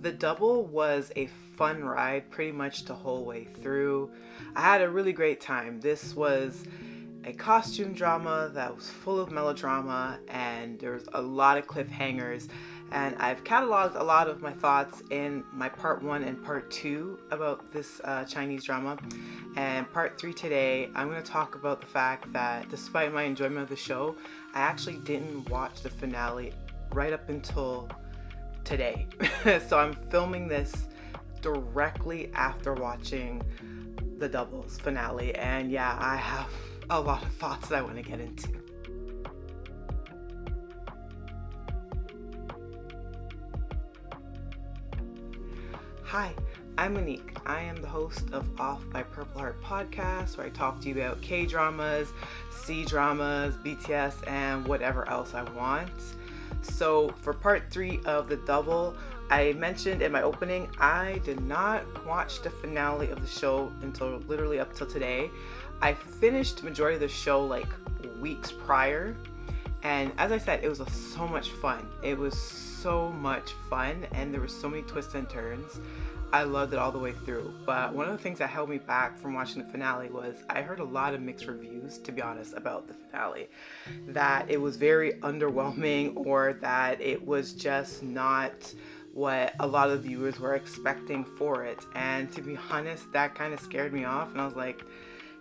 The Double was a fun ride pretty much the whole way through. I had a really great time. This was a costume drama that was full of melodrama, and there's a lot of cliffhangers. And I've cataloged a lot of my thoughts in my part 1 and part 2 about this Chinese drama. And part 3 today, I'm going to talk about the fact that despite my enjoyment of the show, I actually didn't watch the finale right up until today. So I'm filming this directly after watching the Doubles finale. And yeah, I have a lot of thoughts that I want to get into. Hi, I'm Monique. I am the host of Off by Purple Heart podcast, where I talk to you about K-dramas, C-dramas, BTS, and whatever else I want. So for part 3 of The Double, I mentioned in my opening, I did not watch the finale of the show until literally up till today. I finished the majority of the show like weeks prior. And as I said, it was so much fun. It was so much fun, and there were so many twists and turns. I loved it all the way through. But one of the things that held me back from watching the finale was I heard a lot of mixed reviews, to be honest, about the finale. That it was very underwhelming, or that it was just not what a lot of viewers were expecting for it. And to be honest, that kind of scared me off. And I was like,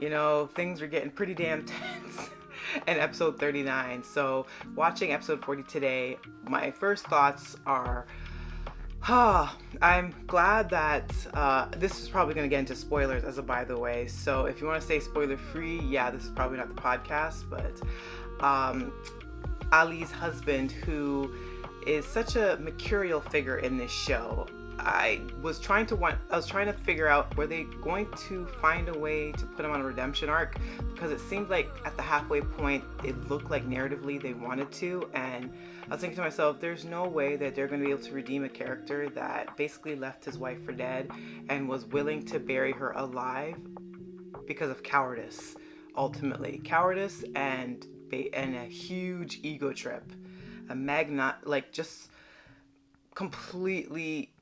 you know, things were getting pretty damn tense in episode 39. So watching episode 40 today, my first thoughts are, I'm glad that this is probably going to get into spoilers as a by the way. So if you want to stay spoiler free, yeah, this is probably not the podcast, but Ali's husband, who is such a mercurial figure in this show, I was trying to figure out, were they going to find a way to put him on a redemption arc? Because it seemed like at the halfway point, it looked like narratively they wanted to. And I was thinking to myself, there's no way that they're going to be able to redeem a character that basically left his wife for dead and was willing to bury her alive because of cowardice, ultimately. Cowardice and a huge ego trip. Just completely,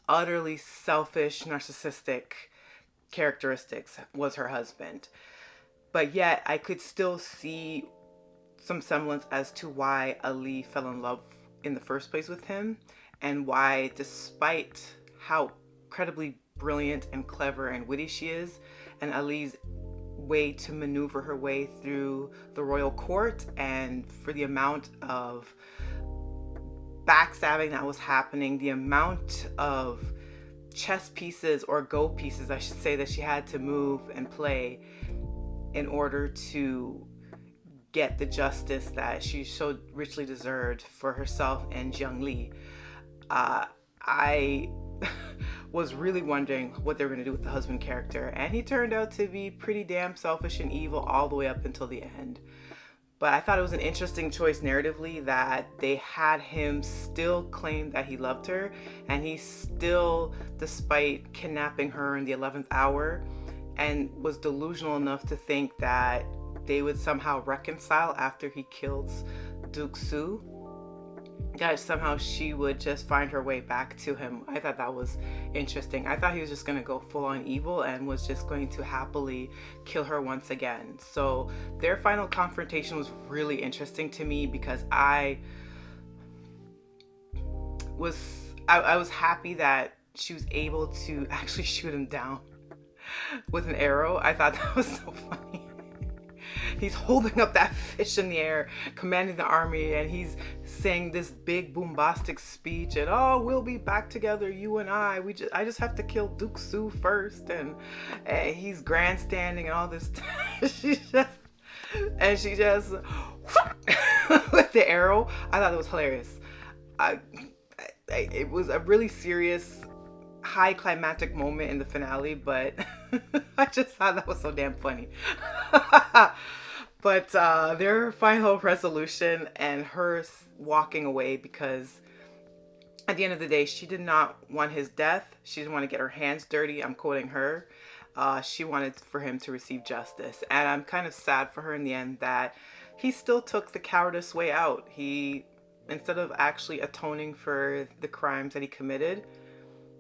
utterly selfish, narcissistic characteristics was her husband. But yet I could still see some semblance as to why Ali fell in love in the first place with him, and why, despite how incredibly brilliant and clever and witty she is, and Ali's way to maneuver her way through the royal court, and for the amount of backstabbing that was happening, the amount of chess pieces, or go pieces I should say, that she had to move and play in order to get the justice that she so richly deserved for herself and Jiang. I was really wondering what they were going to do with the husband character, and he turned out to be pretty damn selfish and evil all the way up until the end. But I thought it was an interesting choice narratively that they had him still claim that he loved her, and he still, despite kidnapping her in the 11th hour, and was delusional enough to think that they would somehow reconcile after he kills Duke Su, that somehow she would just find her way back to him. I thought that was interesting. I thought he was just going to go full on evil and was just going to happily kill her once again. So their final confrontation was really interesting to me, because I was happy that she was able to actually shoot him down with an arrow. I thought that was so funny. He's holding up that fish in the air, commanding the army, and he's saying this big bombastic speech, and we'll be back together, you and I just have to kill Duke Su first, and he's grandstanding and all this. she just with the arrow. I thought it was hilarious. It was a really serious, high climactic moment in the finale, but I just thought that was so damn funny. But their final resolution, and her walking away, because at the end of the day, she did not want his death. She didn't want to get her hands dirty. I'm quoting her. She wanted for him to receive justice. And I'm kind of sad for her in the end that he still took the cowardice way out. He instead of actually atoning for the crimes that he committed,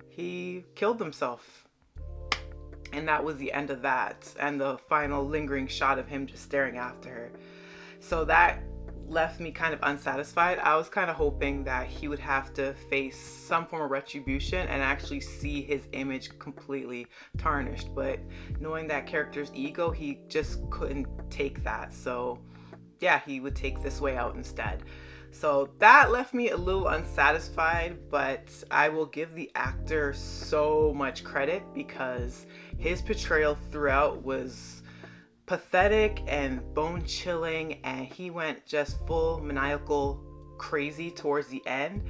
he killed himself. And that was the end of that. And the final lingering shot of him just staring after her. So that left me kind of unsatisfied. I was kind of hoping that he would have to face some form of retribution and actually see his image completely tarnished. But knowing that character's ego, he just couldn't take that. So yeah, he would take this way out instead. So that left me a little unsatisfied, but I will give the actor so much credit because his portrayal throughout was pathetic and bone-chilling, and he went just full maniacal crazy towards the end.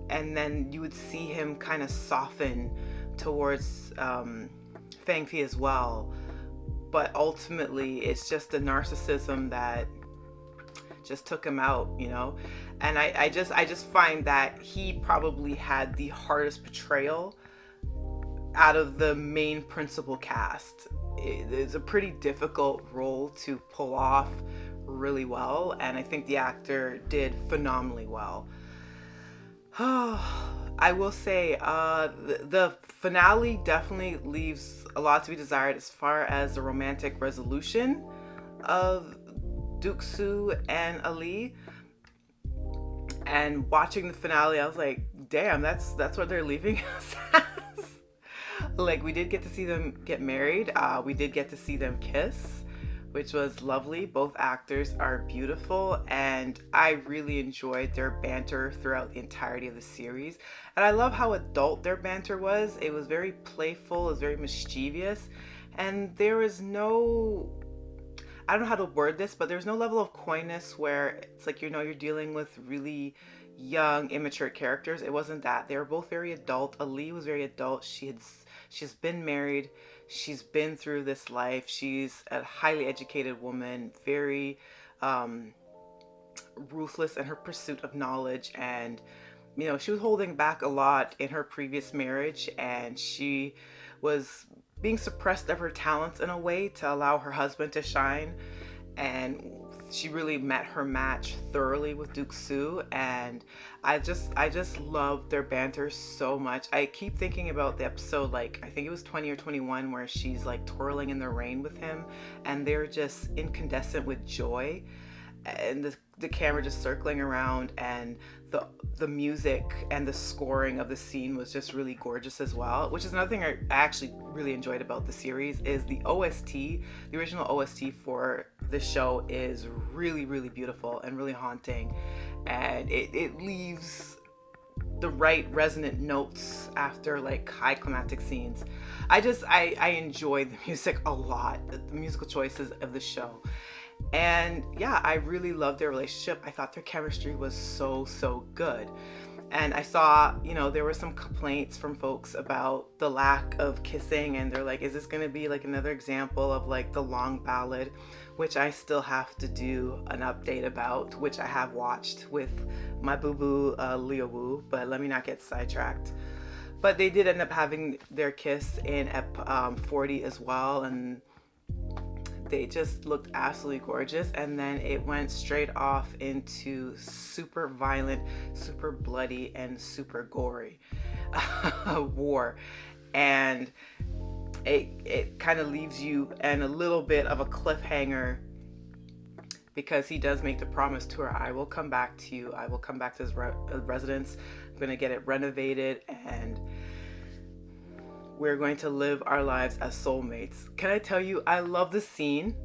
And then you would see him kind of soften towards Fang Fei as well. But ultimately, it's just the narcissism that just took him out, you know. And I just find that he probably had the hardest portrayal out of the main principal cast. It's a pretty difficult role to pull off really well, and I think the actor did phenomenally well. I will say the finale definitely leaves a lot to be desired as far as the romantic resolution of Duke Su and Ali. And watching the finale, I was like, damn, that's what they're leaving us as. Like, we did get to see them get married. We did get to see them kiss, which was lovely. Both actors are beautiful, and I really enjoyed their banter throughout the entirety of the series. And I love how adult their banter was. It was very playful, it was very mischievous, and there was no, I don't know how to word this, but there's no level of coyness where it's like, you know, you're dealing with really young, immature characters. It wasn't that. They were both very adult. Ali was very adult. She's been married. She's been through this life. She's a highly educated woman, very ruthless in her pursuit of knowledge. And, you know, she was holding back a lot in her previous marriage, and she was being suppressed of her talents in a way to allow her husband to shine. And she really met her match thoroughly with Duke Su, and I just love their banter so much. I keep thinking about the episode, like I think it was 20 or 21, where she's like twirling in the rain with him, and they're just incandescent with joy, and the camera just circling around, and the music and the scoring of the scene was just really gorgeous as well. Which is another thing I actually really enjoyed about the series is the OST. The original OST for the show is really, really beautiful and really haunting, and it leaves the right resonant notes after like high climactic scenes. I enjoy the music a lot, the musical choices of the show. And yeah, I really loved their relationship. I thought their chemistry was so good. And I saw, you know, there were some complaints from folks about the lack of kissing, and they're like, is this going to be like another example of like the long ballad, which I still have to do an update about, which I have watched with my boo-boo Leo Wu, but let me not get sidetracked. But they did end up having their kiss in Ep 40 as well, and they just looked absolutely gorgeous. And then it went straight off into super violent, super bloody, and super gory war. And it kind of leaves you in a little bit of a cliffhanger, because he does make the promise to her, I will come back to you. I will come back to his residence. I'm going to get it renovated, and we're going to live our lives as soulmates. Can I tell you, I love the scene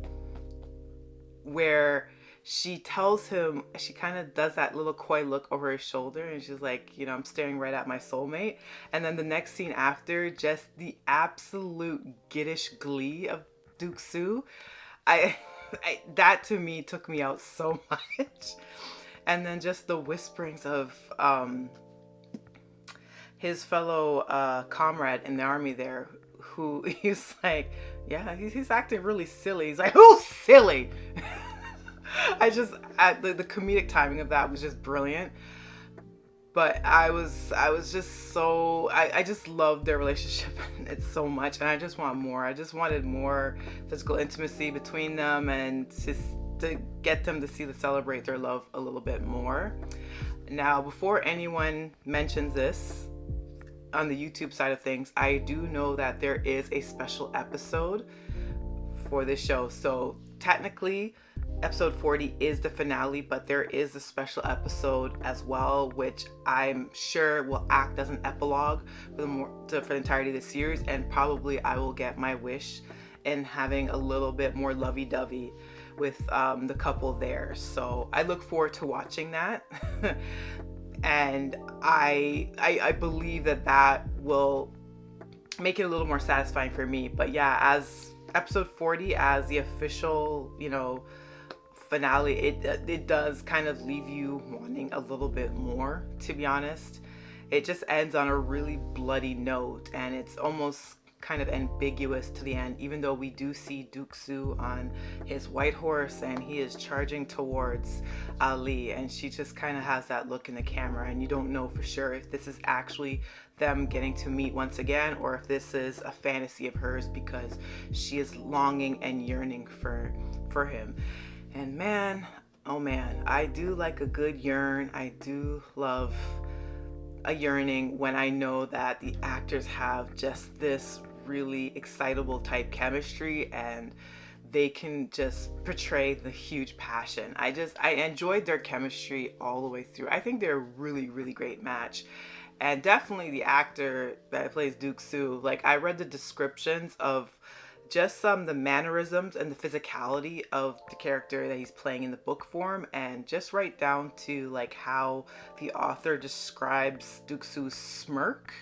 where she tells him, she kind of does that little coy look over her shoulder, and she's like, you know, I'm staring right at my soulmate. And then the next scene after, just the absolute giddish glee of Duke Su. That to me took me out so much. And then just the whisperings of his fellow comrade in the army there, who he's like, yeah, he's acting really silly. He's like, who's silly? The comedic timing of that was just brilliant. But I was just so, I just loved their relationship it's so much, and I just want more. I just wanted more physical intimacy between them, and just to get them to celebrate their love a little bit more. Now, before anyone mentions this on the YouTube side of things, I do know that there is a special episode for this show. So technically, episode 40 is the finale, but there is a special episode as well, which I'm sure will act as an epilogue for the entirety of the series, and probably I will get my wish in having a little bit more lovey-dovey with the couple there. So I look forward to watching that. And I believe that will make it a little more satisfying for me. But yeah, as episode 40, as the official, finale, it does kind of leave you wanting a little bit more, to be honest. It just ends on a really bloody note, and it's almost kind of ambiguous to the end, even though we do see Duke-Soo on his white horse and he is charging towards Ali, and she just kind of has that look in the camera, and you don't know for sure if this is actually them getting to meet once again, or if this is a fantasy of hers because she is longing and yearning for him. And man, oh man, I do like a good yearn. I do love a yearning when I know that the actors have just this really excitable type chemistry and they can just portray the huge passion. I enjoyed their chemistry all the way through. I think they're a really, really great match. And definitely the actor that plays Duke-Soo, like I read the descriptions of just the mannerisms and the physicality of the character that he's playing in the book form, and just right down to like how the author describes Duke-Soo's smirk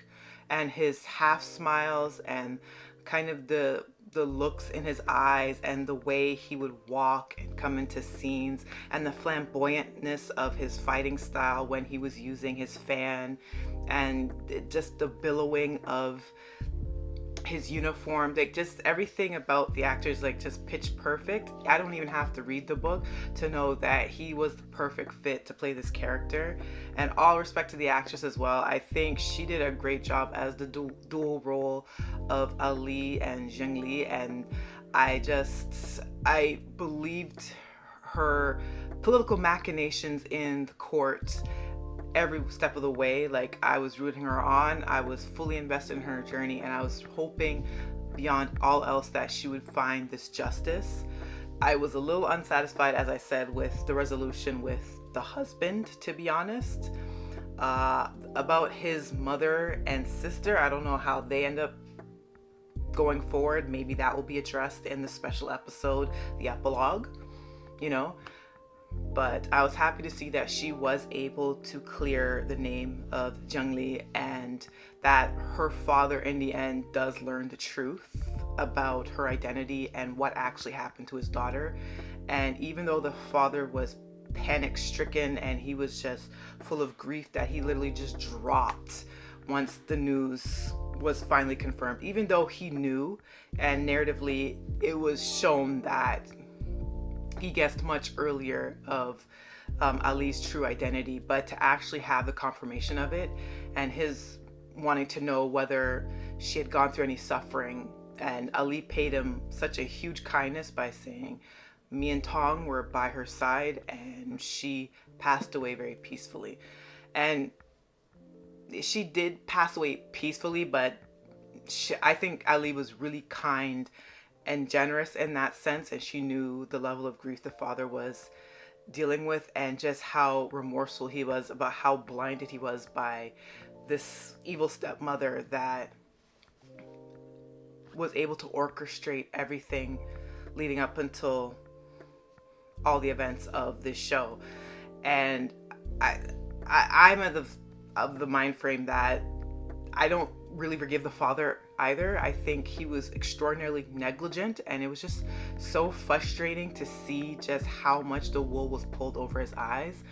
and his half smiles and kind of the looks in his eyes and the way he would walk and come into scenes and the flamboyantness of his fighting style when he was using his fan, and just the billowing of his uniform, like just everything about the actors, like just pitch perfect. I don't even have to read the book to know that he was the perfect fit to play this character. And all respect to the actress as well. I think she did a great job as the dual role of Ali and Zhengli, and I believed her political machinations in the court every step of the way. Like I was rooting her on, I was fully invested in her journey, and I was hoping beyond all else that she would find this justice. I was a little unsatisfied, as I said, with the resolution with the husband, to be honest. About his mother and sister, I don't know how they end up going forward. Maybe that will be addressed in the special episode, the epilogue, But I was happy to see that she was able to clear the name of Zhengli, and that her father in the end does learn the truth about her identity and what actually happened to his daughter. And even though the father was panic stricken and he was just full of grief that he literally just dropped once the news was finally confirmed, even though he knew, and narratively it was shown that he guessed much earlier of Ali's true identity, but to actually have the confirmation of it and his wanting to know whether she had gone through any suffering, and Ali paid him such a huge kindness by saying me and Tong were by her side and she passed away very peacefully. And she did pass away peacefully, but I think Ali was really kind and generous in that sense, and she knew the level of grief the father was dealing with and just how remorseful he was about how blinded he was by this evil stepmother that was able to orchestrate everything leading up until all the events of this show. And I'm of the mind frame that I don't really forgive the father either. I think he was extraordinarily negligent, and it was just so frustrating to see just how much the wool was pulled over his eyes.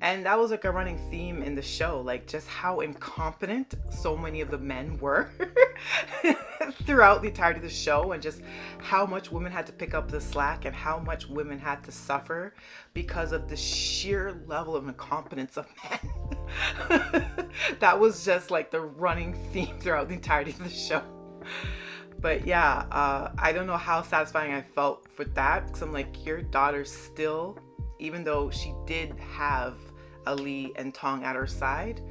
And that was like a running theme in the show, like just how incompetent so many of the men were throughout the entirety of the show, and just how much women had to pick up the slack and how much women had to suffer because of the sheer level of incompetence of men. That was just like the running theme throughout the entirety of the show. But yeah, I don't know how satisfying I felt for that, because I'm like, your daughter still, even though she did have Ali and Tong at her side,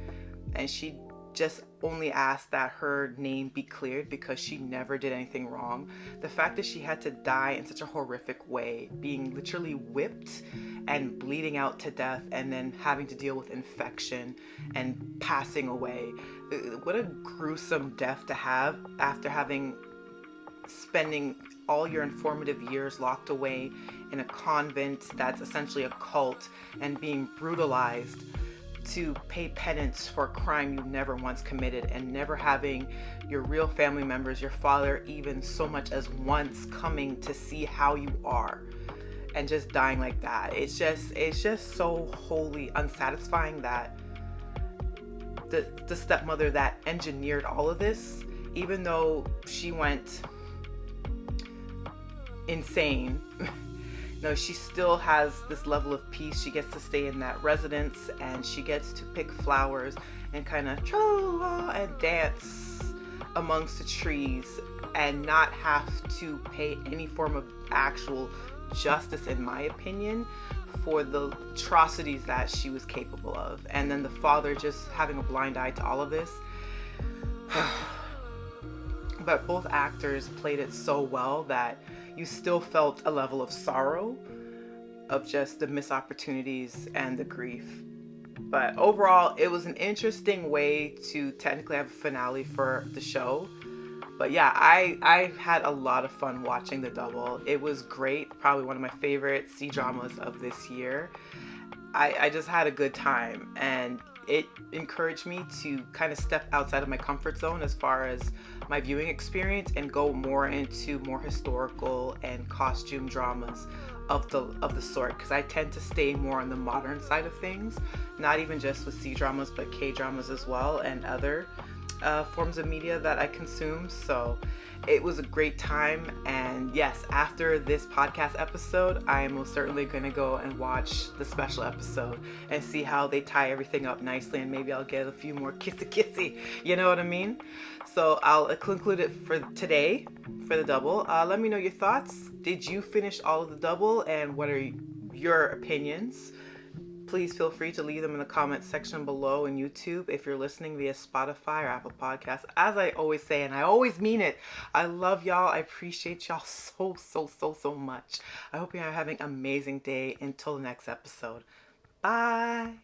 and she just only asked that her name be cleared because she never did anything wrong. The fact that she had to die in such a horrific way, being literally whipped and bleeding out to death, and then having to deal with infection and passing away. What a gruesome death to have after having spending all your informative years locked away in a convent that's essentially a cult and being brutalized to pay penance for a crime you never once committed, and never having your real family members, your father even so much as once coming to see how you are, and just dying like that. It's just so wholly unsatisfying that the stepmother that engineered all of this, even though she went insane, no, she still has this level of peace. She gets to stay in that residence, and she gets to pick flowers and kind of tra-la-la and dance amongst the trees and not have to pay any form of actual justice, in my opinion, for the atrocities that she was capable of. And then the father just having a blind eye to all of this. But both actors played it so well that you still felt a level of sorrow of just the missed opportunities and the grief. But overall, it was an interesting way to technically have a finale for the show. But yeah, I had a lot of fun watching the double. It was great. Probably one of my favorite C-dramas of this year. I just had a good time, and it encouraged me to kind of step outside of my comfort zone as far as my viewing experience and go more into more historical and costume dramas of the sort, because I tend to stay more on the modern side of things, not even just with C-dramas but K-dramas as well, and other forms of media that I consume. So it was a great time, and yes, after this podcast episode, I am most certainly going to go and watch the special episode and see how they tie everything up nicely, and maybe I'll get a few more kissy, you know what I mean? So I'll conclude it for today for the double. Let me know your thoughts. Did you finish all of the double, and what are your opinions? Please feel free to leave them in the comments section below in YouTube if you're listening via Spotify or Apple Podcasts. As I always say, and I always mean it, I love y'all. I appreciate y'all so much. I hope you're having an amazing day. Until the next episode. Bye.